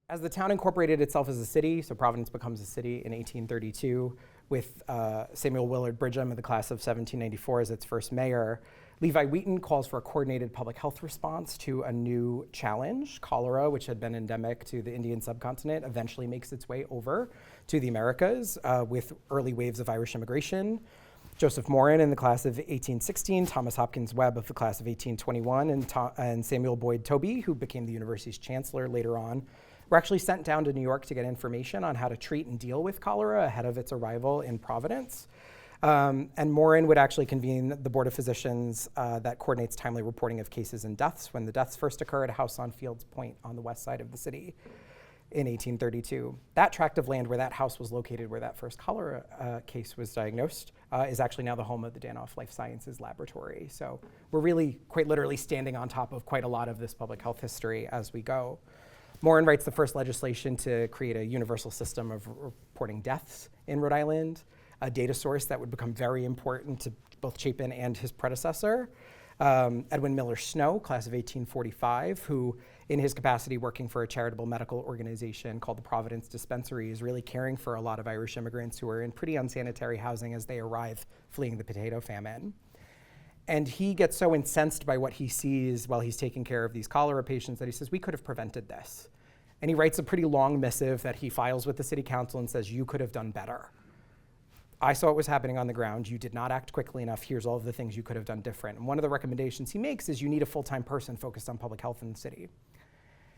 As the town incorporated itself as a city, so Providence becomes a city in 1832, with Samuel Willard Bridgham of the class of 1794 as its first mayor, Levi Wheaton calls for a coordinated public health response to a new challenge. Cholera, which had been endemic to the Indian subcontinent, eventually makes its way over to the Americas with early waves of Irish immigration. Joseph Mauran in the class of 1816, Thomas Hopkins Webb of the class of 1821, and Samuel Boyd Toby, who became the university's chancellor later on, were actually sent down to New York to get information on how to treat and deal with cholera ahead of its arrival in Providence. And Mauran would actually convene the Board of Physicians that coordinates timely reporting of cases and deaths when the deaths first occur at a house on Fields Point on the west side of the city in 1832. That tract of land where that house was located, where that first cholera case was diagnosed, is actually now the home of the Danoff Life Sciences Laboratory. So we're really quite literally standing on top of quite a lot of this public health history as we go. Mauran writes the first legislation to create a universal system of reporting deaths in Rhode Island, a data source that would become very important to both Chapin and his predecessor. Edwin Miller Snow, class of 1845, who in his capacity working for a charitable medical organization called the Providence Dispensary is really caring for a lot of Irish immigrants who are in pretty unsanitary housing as they arrive fleeing the potato famine. And he gets so incensed by what he sees while he's taking care of these cholera patients that he says, we could have prevented this. And he writes a pretty long missive that he files with the city council and says, you could have done better. I saw what was happening on the ground. You did not act quickly enough. Here's all of the things you could have done different. And one of the recommendations he makes is you need a full-time person focused on public health in the city.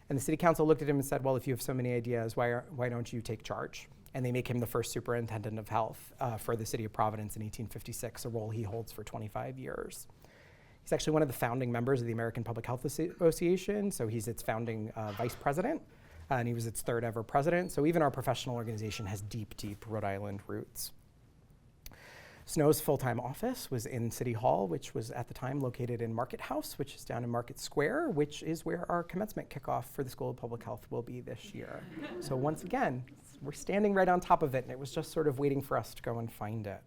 And the city council looked at him and said, well, if you have so many ideas, why don't you take charge? And they make him the first superintendent of health for the city of Providence in 1856, a role he holds for 25 years. He's actually one of the founding members of the American Public Health Association, so he's its founding vice president, and he was its third ever president. So even our professional organization has deep, deep Rhode Island roots. Snow's full-time office was in City Hall, which was at the time located in Market House, which is down in Market Square, which is where our commencement kickoff for the School of Public Health will be this year. So once again, we're standing right on top of it, and it was just sort of waiting for us to go and find it.